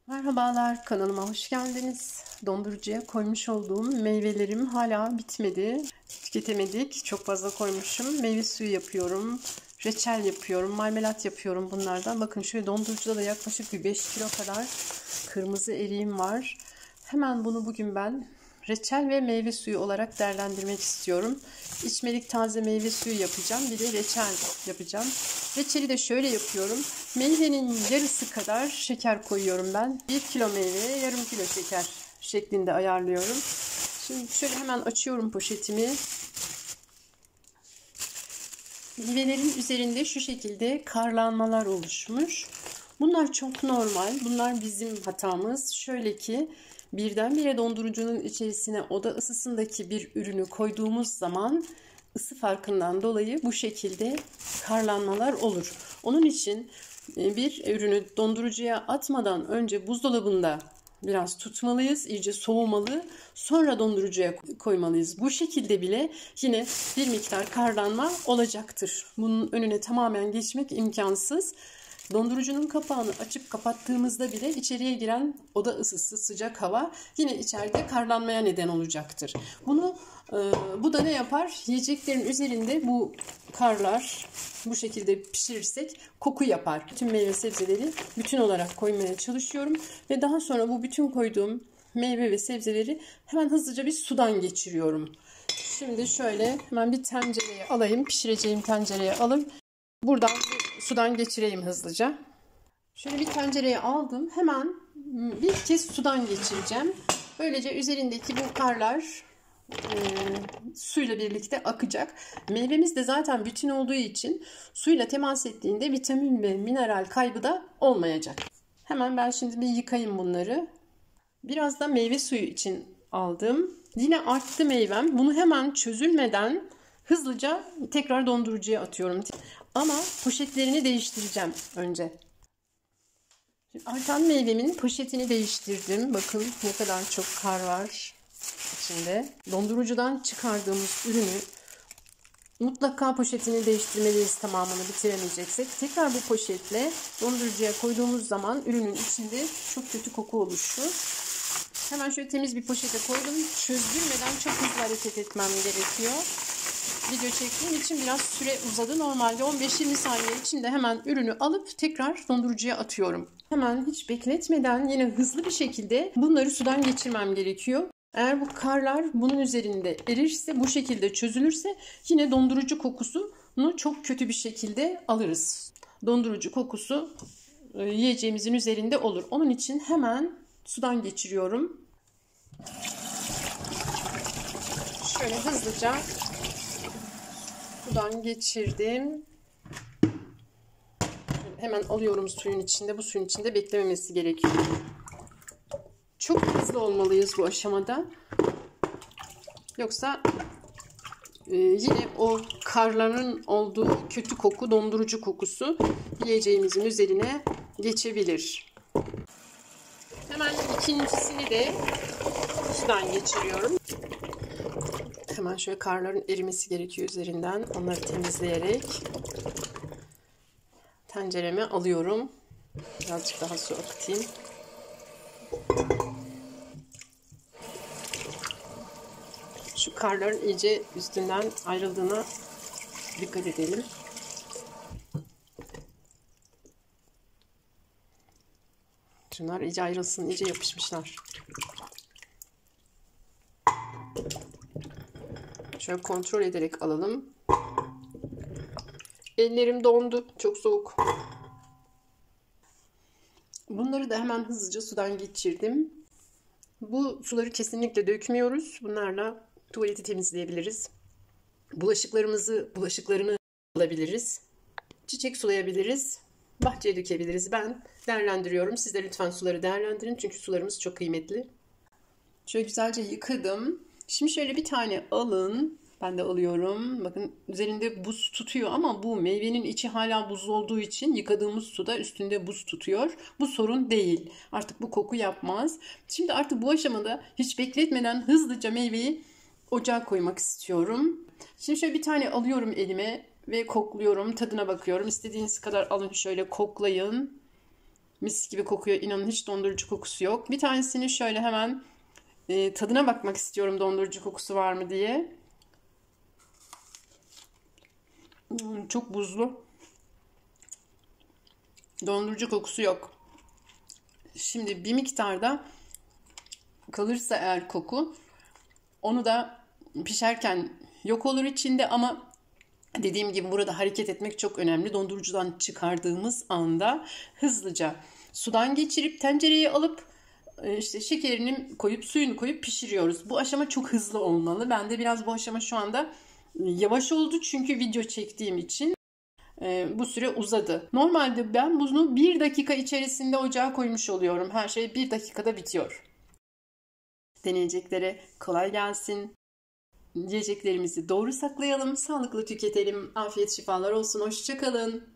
Merhabalar, kanalıma hoş geldiniz. Dondurucuya koymuş olduğum meyvelerim hala bitmedi. Tüketemedik. Çok fazla koymuşum. Meyve suyu yapıyorum. Reçel yapıyorum. Marmelat yapıyorum bunlardan. Bakın şöyle dondurucuda da yaklaşık bir 5 kilo kadar kırmızı eriğim var. Hemen bunu bugün ben reçel ve meyve suyu olarak değerlendirmek istiyorum. İçmelik taze meyve suyu yapacağım. Bir de reçel yapacağım. Reçeli de şöyle yapıyorum. Meyvenin yarısı kadar şeker koyuyorum ben. 1 kilo meyveye yarım kilo şeker şeklinde ayarlıyorum. Şimdi şöyle hemen açıyorum poşetimi. Meyvelerin üzerinde şu şekilde karlanmalar oluşmuş. Bunlar çok normal. Bunlar bizim hatamız. Şöyle ki birdenbire dondurucunun içerisine oda ısısındaki bir ürünü koyduğumuz zaman ısı farkından dolayı bu şekilde karlanmalar olur. Onun için bir ürünü dondurucuya atmadan önce buzdolabında biraz tutmalıyız, iyice soğumalı, sonra dondurucuya koymalıyız. Bu şekilde bile yine bir miktar karlanma olacaktır. Bunun önüne tamamen geçmek imkansız. Dondurucunun kapağını açıp kapattığımızda bile içeriye giren oda ısısı, sıcak hava yine içeride karlanmaya neden olacaktır. Bu da ne yapar? Yiyeceklerin üzerinde bu karlar bu şekilde pişirirsek koku yapar. Tüm meyve sebzeleri bütün olarak koymaya çalışıyorum ve daha sonra bu bütün koyduğum meyve ve sebzeleri hemen hızlıca bir sudan geçiriyorum. Şimdi şöyle hemen bir tencereye alayım, pişireceğim tencereye alayım. Buradan sudan geçireyim hızlıca. Şöyle bir tencereye aldım. Hemen bir kez sudan geçireceğim. Böylece üzerindeki bu karlar suyla birlikte akacak. Meyvemiz de zaten bütün olduğu için suyla temas ettiğinde vitamin ve mineral kaybı da olmayacak. Hemen ben şimdi bir yıkayayım bunları. Biraz da meyve suyu için aldım. Yine arttı meyvem. Bunu hemen çözülmeden hızlıca tekrar dondurucuya atıyorum. Ama poşetlerini değiştireceğim önce. Şimdi artan meyvemin poşetini değiştirdim. Bakın ne kadar çok kar var içinde. Dondurucudan çıkardığımız ürünü mutlaka poşetini değiştirmeliyiz, tamamını bitiremeyeceksek. Tekrar bu poşetle dondurucuya koyduğumuz zaman ürünün içinde çok kötü koku oluşur. Hemen şöyle temiz bir poşete koydum. Çözdürmeden çok hızlı hareket etmem gerekiyor. Video çektiğim için biraz süre uzadı. Normalde 15-20 saniye içinde hemen ürünü alıp tekrar dondurucuya atıyorum. Hemen hiç bekletmeden yine hızlı bir şekilde bunları sudan geçirmem gerekiyor. Eğer bu karlar bunun üzerinde erirse, bu şekilde çözülürse yine dondurucu kokusunu çok kötü bir şekilde alırız. Dondurucu kokusu yiyeceğimizin üzerinde olur. Onun için hemen sudan geçiriyorum. Şöyle hızlıca sudan geçirdim. Hemen alıyorum suyun içinde. Bu suyun içinde beklememesi gerekiyor. Çok hızlı olmalıyız bu aşamada. Yoksa yine o karların olduğu kötü koku, dondurucu kokusu yiyeceğimizin üzerine geçebilir. Hemen ikincisini de sudan geçiriyorum. Hemen şöyle karların erimesi gerekiyor üzerinden. Onları temizleyerek tencereme alıyorum. Birazcık daha su akıtayım. Şu karların iyice üstünden ayrıldığına dikkat edelim. Şunlar iyice ayrılsın, iyice yapışmışlar. Şöyle kontrol ederek alalım. Ellerim dondu, çok soğuk. Bunları da hemen hızlıca sudan geçirdim. Bu suları kesinlikle dökmüyoruz. Bunlarla tuvaleti temizleyebiliriz. Bulaşıklarını alabiliriz. Çiçek sulayabiliriz. Bahçeye dökebiliriz. Ben değerlendiriyorum. Siz de lütfen suları değerlendirin. Çünkü sularımız çok kıymetli. Şöyle güzelce yıkadım. Şimdi şöyle bir tane alın. Ben de alıyorum. Bakın üzerinde buz tutuyor ama bu meyvenin içi hala buz olduğu için yıkadığımız suda üstünde buz tutuyor. Bu sorun değil. Artık bu koku yapmaz. Şimdi artık bu aşamada hiç bekletmeden hızlıca meyveyi ocağa koymak istiyorum. Şimdi şöyle bir tane alıyorum elime ve kokluyorum. Tadına bakıyorum. İstediğiniz kadar alın, şöyle koklayın. Mis gibi kokuyor. İnanın hiç dondurucu kokusu yok. Bir tanesini şöyle hemen tadına bakmak istiyorum dondurucu kokusu var mı diye. Çok buzlu. Dondurucu kokusu yok. Şimdi bir miktarda kalırsa eğer koku, onu da pişerken yok olur içinde ama dediğim gibi burada hareket etmek çok önemli. Dondurucudan çıkardığımız anda hızlıca sudan geçirip tencereye alıp işte şekerini koyup suyunu koyup pişiriyoruz. Bu aşama çok hızlı olmalı. Ben de biraz bu aşama şu anda yavaş oldu çünkü video çektiğim için bu süre uzadı. Normalde ben bunu 1 dakika içerisinde ocağa koymuş oluyorum. Her şey 1 dakikada bitiyor. Deneyeceklere kolay gelsin. Yiyeceklerimizi doğru saklayalım, sağlıklı tüketelim. Afiyet şifalar olsun. Hoşça kalın.